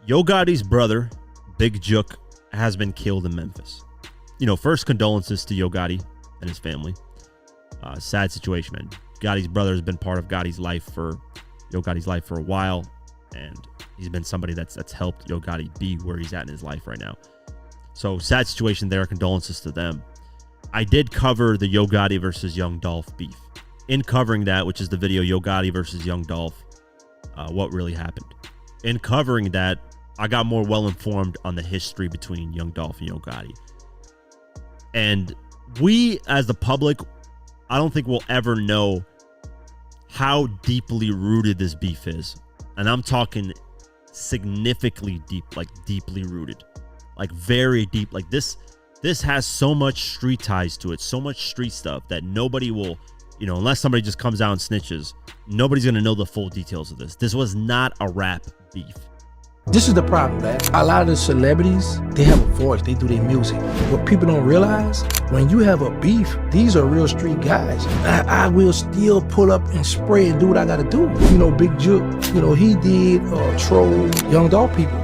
Yo Gotti's brother, Big Jook, has been killed in Memphis. First condolences to Yo Gotti and his family. Sad situation, man. Gotti's brother has been part of Yo Gotti's life for a while, and he's been somebody that's helped Yo Gotti be where he's at in his life right now. So sad situation there. Condolences to them. I did cover the Yo Gotti versus Young Dolph beef. In covering that, which is the video Yo Gotti versus Young Dolph, what really happened. In covering that, I got more well-informed on the history between Young Dolph and Yo Gotti. And we, as the public, I don't think we'll ever know how deeply rooted this beef is. And I'm talking significantly deep, like deeply rooted. Like very deep. Like this has so much street ties to it, so much street stuff that nobody will, unless somebody just comes out and snitches, nobody's going to know the full details of this. This was not a rap beef. This is the problem, man. A lot of the celebrities, they have a voice, they do their music. What people don't realize, when you have a beef, these are real street guys. I will still pull up and spray and do what I gotta do. Big Jook, he did troll Young Dolph people.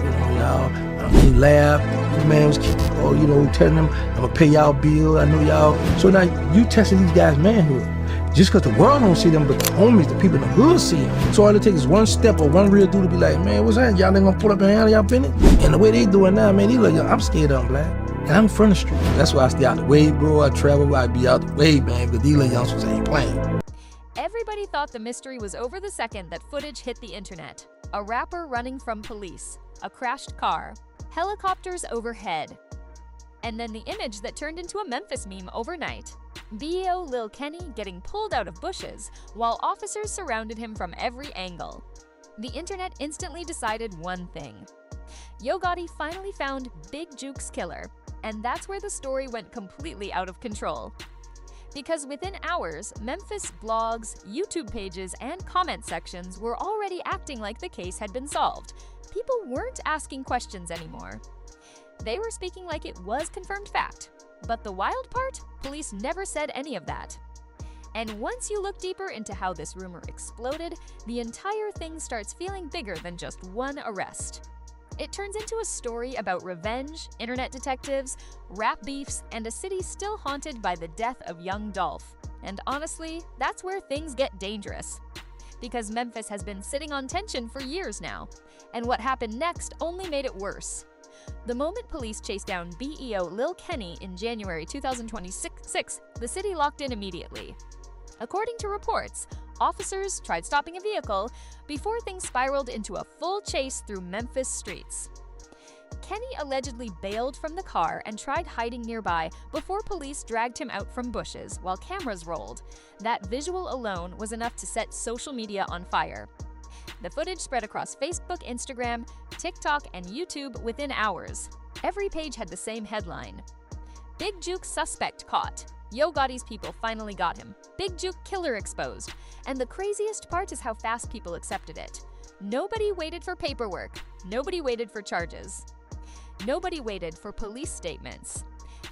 He laughed, the man was, telling them, I'm gonna pay y'all bill, I know y'all. So now you testing these guys' manhood. Just because the world don't see them, but the homies, the people in the hood see them. So all it takes is one step or one real dude to be like, man, what's that? Y'all ain't gonna pull up and handle y'all business? And the way they doing now, man, they look, I'm scared of them, black. And I'm from the street. That's why I stay out the way, bro. I travel, I be out the way, man, because these little youngsters ain't playing. Everybody thought the mystery was over the second that footage hit the internet. A rapper running from police, a crashed car, helicopters overhead, and then the image that turned into a Memphis meme overnight. BEO Lil Kenny getting pulled out of bushes while officers surrounded him from every angle. The internet instantly decided one thing. Yo Gotti finally found Big Jook's killer, and that's where the story went completely out of control. Because within hours, Memphis blogs, YouTube pages, and comment sections were already acting like the case had been solved. People weren't asking questions anymore. They were speaking like it was confirmed fact. But the wild part? Police never said any of that. And once you look deeper into how this rumor exploded, the entire thing starts feeling bigger than just one arrest. It turns into a story about revenge, internet detectives, rap beefs, and a city still haunted by the death of Young Dolph. And honestly, that's where things get dangerous. Because Memphis has been sitting on tension for years now, and what happened next only made it worse. The moment police chased down BEO Lil Kenny in January 2026, the city locked in immediately. According to reports, officers tried stopping a vehicle before things spiraled into a full chase through Memphis streets. Kenny allegedly bailed from the car and tried hiding nearby before police dragged him out from bushes while cameras rolled. That visual alone was enough to set social media on fire. The footage spread across Facebook, Instagram, TikTok, and YouTube within hours. Every page had the same headline: Big Jook suspect caught. Yo Gotti's people finally got him. Big Jook killer exposed. And the craziest part is how fast people accepted it. Nobody waited for paperwork. Nobody waited for charges. Nobody waited for police statements.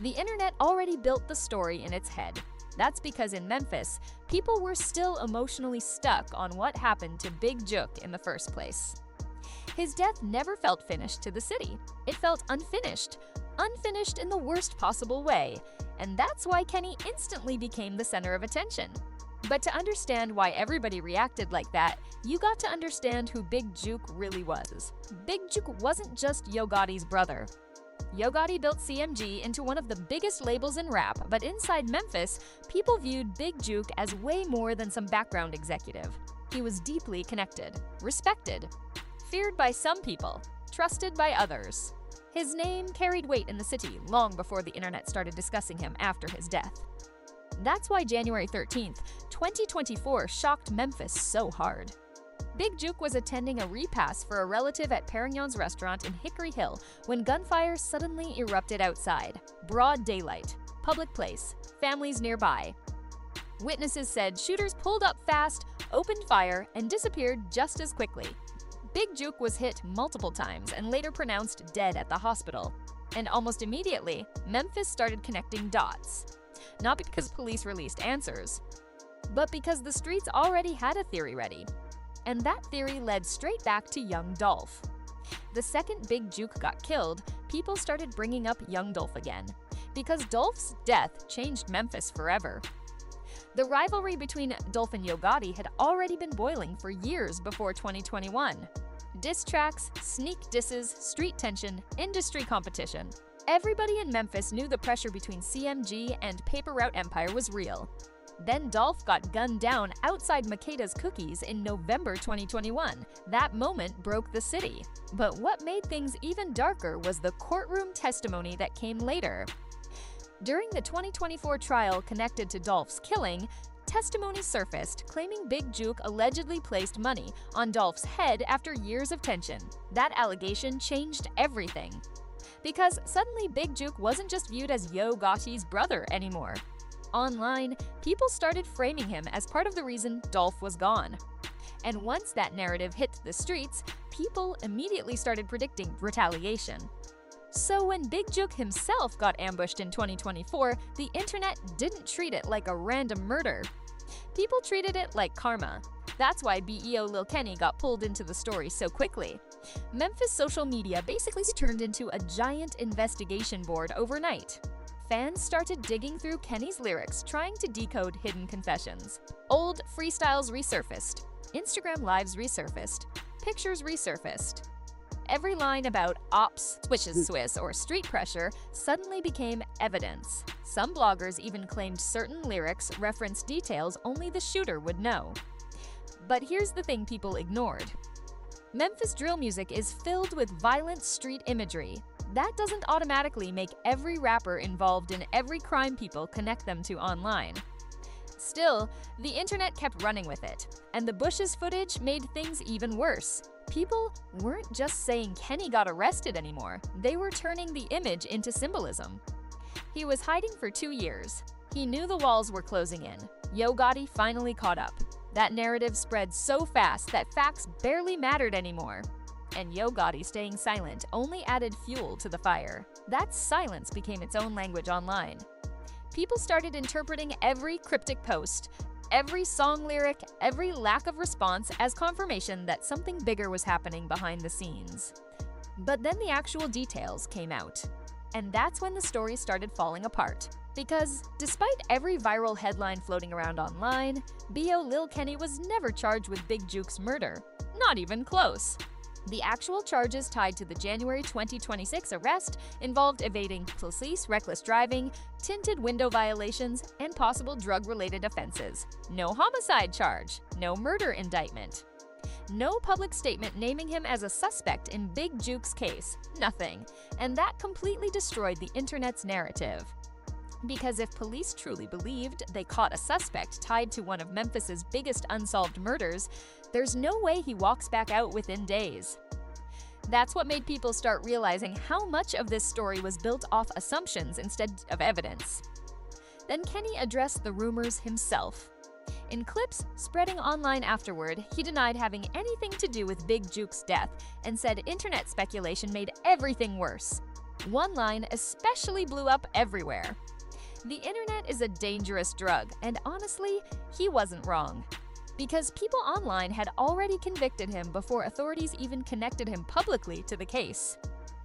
The internet already built the story in its head. That's because in Memphis, people were still emotionally stuck on what happened to Big Jook in the first place. His death never felt finished to the city. It felt unfinished. Unfinished in the worst possible way. And that's why Kenny instantly became the center of attention. But to understand why everybody reacted like that, you got to understand who Big Jook really was. Big Jook wasn't just Yo Gotti's brother. Yo Gotti built CMG into one of the biggest labels in rap, but inside Memphis, people viewed Big Jook as way more than some background executive. He was deeply connected, respected, feared by some people, trusted by others. His name carried weight in the city long before the internet started discussing him after his death. That's why January 13th, 2024 shocked Memphis so hard. Big Jook was attending a repast for a relative at Perignon's restaurant in Hickory Hill when gunfire suddenly erupted outside. Broad daylight, public place, families nearby. Witnesses said shooters pulled up fast, opened fire, and disappeared just as quickly. Big Jook was hit multiple times and later pronounced dead at the hospital. And almost immediately, Memphis started connecting dots. Not because police released answers, but because the streets already had a theory ready. And that theory led straight back to Young Dolph. The second Big Jook got killed, people started bringing up young Dolph again, because Dolph's death changed Memphis forever. The rivalry between Dolph and Yo Gotti had already been boiling for years before 2021. Diss tracks, sneak disses, street tension, industry competition. Everybody in Memphis knew the pressure between CMG and Paper Route Empire was real. Then Dolph got gunned down outside Makeda's Cookies in November 2021. That moment broke the city. But what made things even darker was the courtroom testimony that came later. During the 2024 trial connected to Dolph's killing, testimony surfaced claiming Big Jook allegedly placed money on Dolph's head after years of tension. That allegation changed everything. Because suddenly Big Jook wasn't just viewed as Yo Gotti's brother anymore. Online, people started framing him as part of the reason Dolph was gone. And once that narrative hit the streets, people immediately started predicting retaliation. So when Big Jook himself got ambushed in 2024, the internet didn't treat it like a random murder. People treated it like karma. That's why BEO Lil Kenny got pulled into the story so quickly. Memphis social media basically turned into a giant investigation board overnight. Fans started digging through Kenny's lyrics, trying to decode hidden confessions. Old freestyles resurfaced. Instagram lives resurfaced. Pictures resurfaced. Every line about ops, swishes Swiss, or street pressure suddenly became evidence. Some bloggers even claimed certain lyrics referenced details only the shooter would know. But here's the thing people ignored. Memphis drill music is filled with violent street imagery. That doesn't automatically make every rapper involved in every crime people connect them to online. Still, the internet kept running with it, and the Bush's footage made things even worse. People weren't just saying Kenny got arrested anymore, they were turning the image into symbolism. He was hiding for 2 years. He knew the walls were closing in. Yo Gotti finally caught up. That narrative spread so fast that facts barely mattered anymore. And Yo Gotti staying silent only added fuel to the fire. That silence became its own language online. People started interpreting every cryptic post, every song lyric, every lack of response as confirmation that something bigger was happening behind the scenes. But then the actual details came out. And that's when the story started falling apart. Because despite every viral headline floating around online, BO Lil Kenny was never charged with Big Jook's murder. Not even close. The actual charges tied to the January 2026 arrest involved evading police, reckless driving, tinted window violations, and possible drug-related offenses. No homicide charge, no murder indictment. No public statement naming him as a suspect in Big Jook's case, nothing. And that completely destroyed the internet's narrative. Because if police truly believed they caught a suspect tied to one of Memphis's biggest unsolved murders, there's no way he walks back out within days. That's what made people start realizing how much of this story was built off assumptions instead of evidence. Then Kenny addressed the rumors himself. In clips spreading online afterward, he denied having anything to do with Big Jook's death and said internet speculation made everything worse. One line especially blew up everywhere. The internet is a dangerous drug, and honestly, he wasn't wrong. Because people online had already convicted him before authorities even connected him publicly to the case.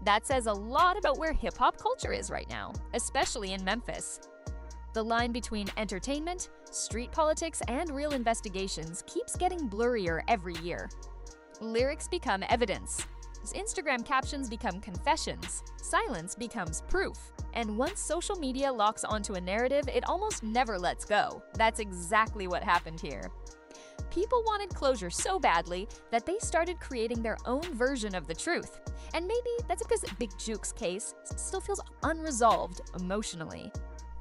That says a lot about where hip-hop culture is right now, especially in Memphis. The line between entertainment, street politics, and real investigations keeps getting blurrier every year. Lyrics become evidence. Instagram captions become confessions. Silence becomes proof. And once social media locks onto a narrative, it almost never lets go. That's exactly what happened here. People wanted closure so badly that they started creating their own version of the truth. And maybe that's because Big Jook's case still feels unresolved emotionally.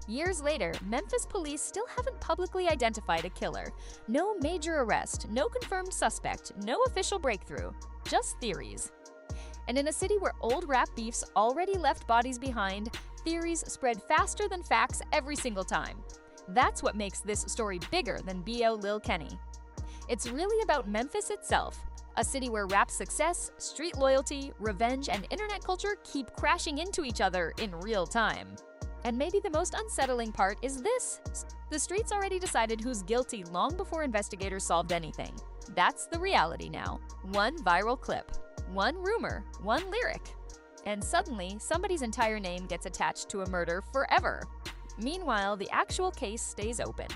Years later, Memphis police still haven't publicly identified a killer. No major arrest, no confirmed suspect, no official breakthrough, just theories. And in a city where old rap beefs already left bodies behind, theories spread faster than facts every single time. That's what makes this story bigger than BO Lil Kenny. It's really about Memphis itself, a city where rap success, street loyalty, revenge, and internet culture keep crashing into each other in real time. And maybe the most unsettling part is this. The streets already decided who's guilty long before investigators solved anything. That's the reality now. One viral clip, one rumor, one lyric. And suddenly, somebody's entire name gets attached to a murder forever. Meanwhile, the actual case stays open.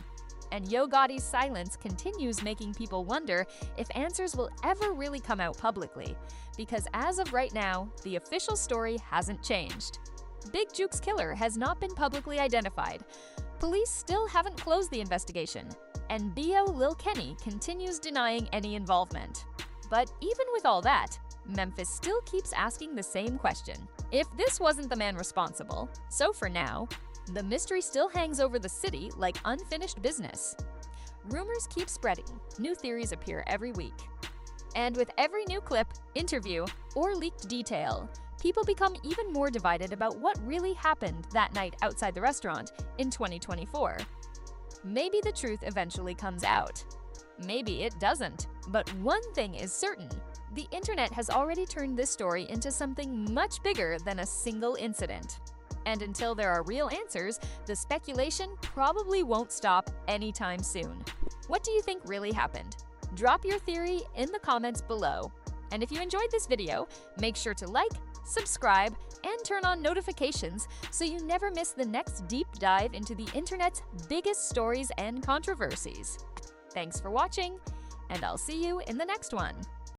And Yo Gotti's silence continues making people wonder if answers will ever really come out publicly, because as of right now, the official story hasn't changed. Big Jook's killer has not been publicly identified. Police still haven't closed the investigation, and B.O. Lil Kenny continues denying any involvement. But even with all that, Memphis still keeps asking the same question. If this wasn't the man responsible, so for now, the mystery still hangs over the city like unfinished business. Rumors keep spreading, new theories appear every week. And with every new clip, interview, or leaked detail, people become even more divided about what really happened that night outside the restaurant in 2024. Maybe the truth eventually comes out. Maybe it doesn't. But one thing is certain. The internet has already turned this story into something much bigger than a single incident. And until there are real answers, the speculation probably won't stop anytime soon. What do you think really happened? Drop your theory in the comments below. And if you enjoyed this video, make sure to like, subscribe, and turn on notifications so you never miss the next deep dive into the internet's biggest stories and controversies. Thanks for watching, and I'll see you in the next one.